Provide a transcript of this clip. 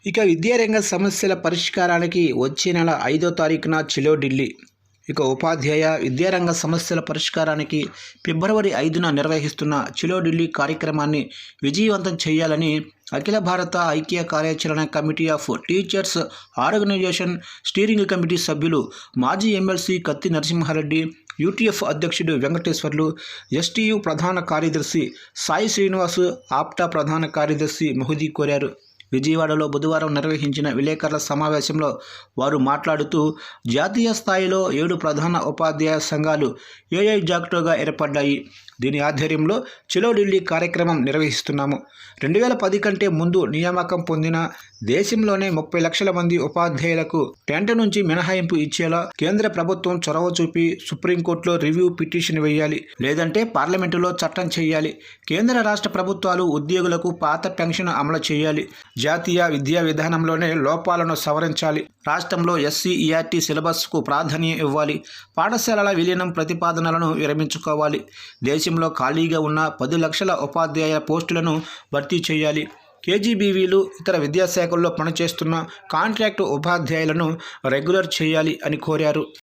ఇక విద్యారంగ సమస్యల పరిష్కారానికి వచ్చే నెల 5వ తారీఖున చలో ఢిల్లీ. ఇక ఉపాధ్యాయ విద్యారంగ సమస్యల పరిష్కారానికి ఫిబ్రవరి 5న నిర్వహిస్తున్న చలో ఢిల్లీ కార్యక్రమాన్ని విజయవంతం చేయాలని అఖిల భారత ఐక్య కార్యాచరణ committee of teachers organisation steering committee సభ్యులు, మాజీ ఎమ్మెల్సీ కత్తి నరసింహారెడ్డి, యూటీఎఫ్ అధ్యక్షుడు వెంకటేశ్వర్లు, ఎస్టీయు ప్రధాన కార్యదర్శి సాయి శ్రీనివాస్, ఆప్టా ప్రధాన కార్యదర్శి మహుదీ కోరారు. విజయవాడలో బుధవారం నిర్వహించిన విలేకరుల సమావేశంలో వారు మాట్లాడుతూ, జాతీయ స్థాయిలో 7 ప్రధాన ఉపాధ్యాయ సంఘాలు ఏఐజాక్టోగా ఏర్పడ్డాయి. దీని ఆధ్వర్యంలో చలో ఢిల్లీ కార్యక్రమం నిర్వహిస్తున్నాము. 2010 కంటే ముందు నియామకం పొందిన దేశంలోనే 30 లక్షల మంది ఉపాధ్యాయులకు టెంట్ నుంచి మినహాయింపు ఇచ్చేలా కేంద్ర ప్రభుత్వం చొరవ చూపి సుప్రీంకోర్టులో రివ్యూ పిటిషన్ వేయాలి, లేదంటే పార్లమెంటులో చట్టం చేయాలి. కేంద్ర రాష్ట్ర ప్రభుత్వాలు ఉద్యోగులకు పాత పెన్షన్ అమలు చేయాలి. జాతీయ విద్యా విధానంలోనే లోపాలను సవరించాలి. రాష్ట్రంలో SC/ERT సిలబస్కు ప్రాధాన్యం ఇవ్వాలి. పాఠశాలల విలీనం ప్రతిపాదనలను విరమించుకోవాలి. దేశంలో ఖాళీగా ఉన్న 10 లక్షల ఉపాధ్యాయ పోస్టులను భర్తీ చేయాలి. KGBVలు, ఇతర విద్యాశాఖల్లో పనిచేస్తున్న కాంట్రాక్టు ఉపాధ్యాయులను రెగ్యులర్ చేయాలి అని కోరారు.